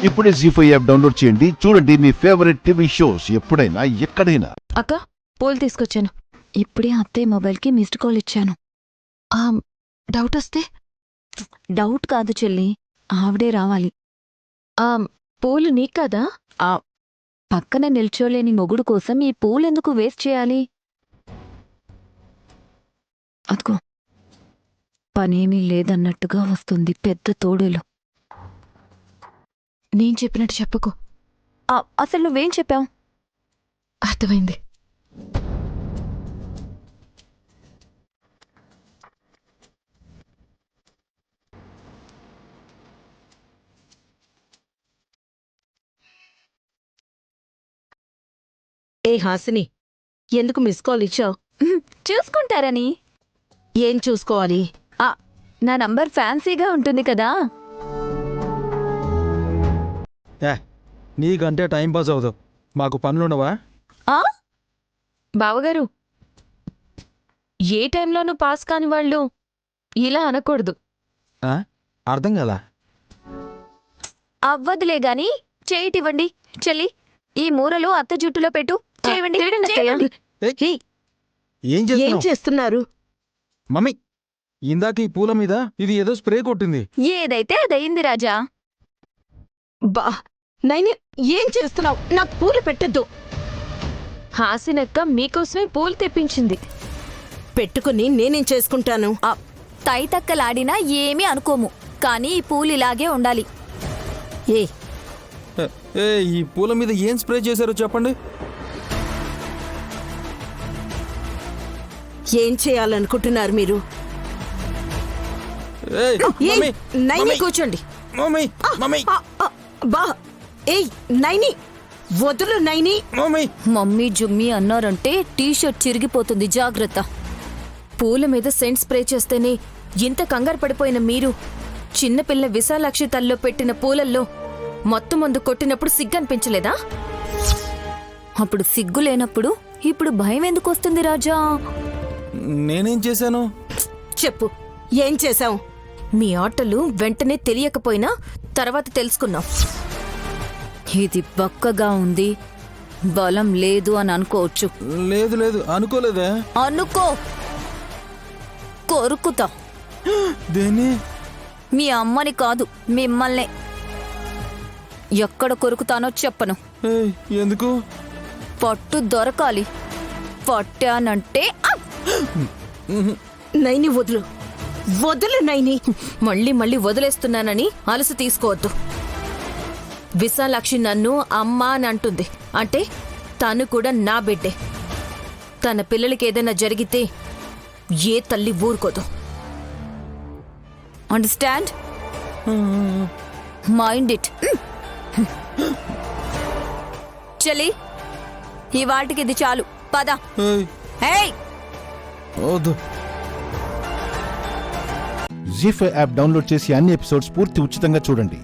ఇప్పుడే జీ5 app download చేయండి. చూడండి మీ ఫేవరెట్ టీవీ షోస్ ఎప్పుడైనా ఎక్కడైనా. అక్క పూలు తీసుకొచ్చాను. ఇప్పుడే అత్తయ్య మొబైల్కి మిస్డ్ కాల్ ఇచ్చాను. డౌట్ వస్తే? డౌట్ కాదు చెల్లి, ఆవిడే రావాలి. పూలు నీకు కదా? పక్కన నిల్చోలేని మొగుడు కోసం ఈ పూలెందుకు వేస్ట్ చేయాలి? అదిగో పనేమీ లేదన్నట్టుగా వస్తుంది పెద్ద తోడులో. నేను చెప్పినట్టు చెప్పకు. అసలు నువ్వేం చెప్పావు? అర్థమైంది. ఏ హాసిని, ఎందుకు మిస్ కాల్ ఇచ్చావు? చూసుకుంటారని. ఏం చూసుకోవాలి? నా నంబర్ ఫ్యాన్సీగా ఉంటుంది కదా. నీకంటే టైం పాస్ అవదు, మాకు పనులుండవా? బావగారు, ఏ టైంలోనూ పాస్ కాని వాళ్ళు ఇలా అనకూడదు. అర్థం కదా? అవ్వదులే గాని చేయిటివ్వండి. చెల్లి, ఈ మూరలు అత్త జుట్టులో పెట్టు. చేయండి. ఏం చేస్తున్నారు? మమ్మీ, ఇందాక ఈ పూల మీద ఇది ఏదో స్ప్రే కొట్టింది. ఏదైతే అదయింది రాజా. బా నైని, ఏం చేస్తున్నావు? నాకు పూలు పెట్టద్దు. హాసినక్క మీకోసమే పూలు తెప్పించింది. పెట్టుకుని నేనేం చేసుకుంటాను? తైతక్కలాడినా ఏమీ అనుకోము, కానీ ఈ పూలు ఇలాగే ఉండాలి. ఈ పూల మీద ఏం స్ప్రే చేశారో చెప్పండి. ఏం చేయాలనుకుంటున్నారు మీరు? నైని, కూర్చోండి. బా ఏయ్ నైని, వదులు నైని. మమ్మీ జుమ్మీ అన్నారంటే టీషర్ట్ చిరిగిపోతుంది, జాగ్రత్త. పూల మీద సెంట్ స్ప్రే చేస్తేనే ఇంత కంగారు పడిపోయిన మీరు చిన్నపిల్ల విశాలాక్షి తల్లో పెట్టిన పూలల్లో మొత్తం మందు కొట్టినప్పుడు సిగ్గనిపించలేదా? అప్పుడు సిగ్గు లేనప్పుడు ఇప్పుడు భయం ఎందుకు వస్తుంది రాజా? నేనేం చేశాను? చెప్పు, ఏం చేశావు? మీ ఆటలు వెంటనే తెలియకపోయినా తర్వాత తెలుసుకున్నాం. ఇది బక్కగా ఉంది, బలం లేదు అని అనుకోవచ్చు. లేదు లేదు, అనుకోలేదే. అనుకో, కొరుకుతా. దేన్ని? మీ అమ్మని కాదు, మిమ్మల్నే. ఎక్కడ కొరుకుతానో చెప్పను. ఎందుకు? పట్టు దొరకాలి. పట్టానంటే నైని వదులు, వదులు నైని. మళ్ళీ మళ్ళీ వదిలేస్తున్నానని అలసి తీసుకోవద్దు. విశాలాక్షి నన్ను అమ్మా అని అంటుంది అంటే తను కూడా నా బిడ్డే. తన పిల్లలకి ఏదైనా జరిగితే ఏ తల్లి ఊరుకోదు. అండర్స్టాండ్? Mind it. చలి, ఈ వాటికి ఇది చాలు, పద. జీ5 యాప్ డౌన్లోడ్ చేసి అన్ని ఎపిసోడ్స్ పూర్తి ఉచితంగా చూడండి.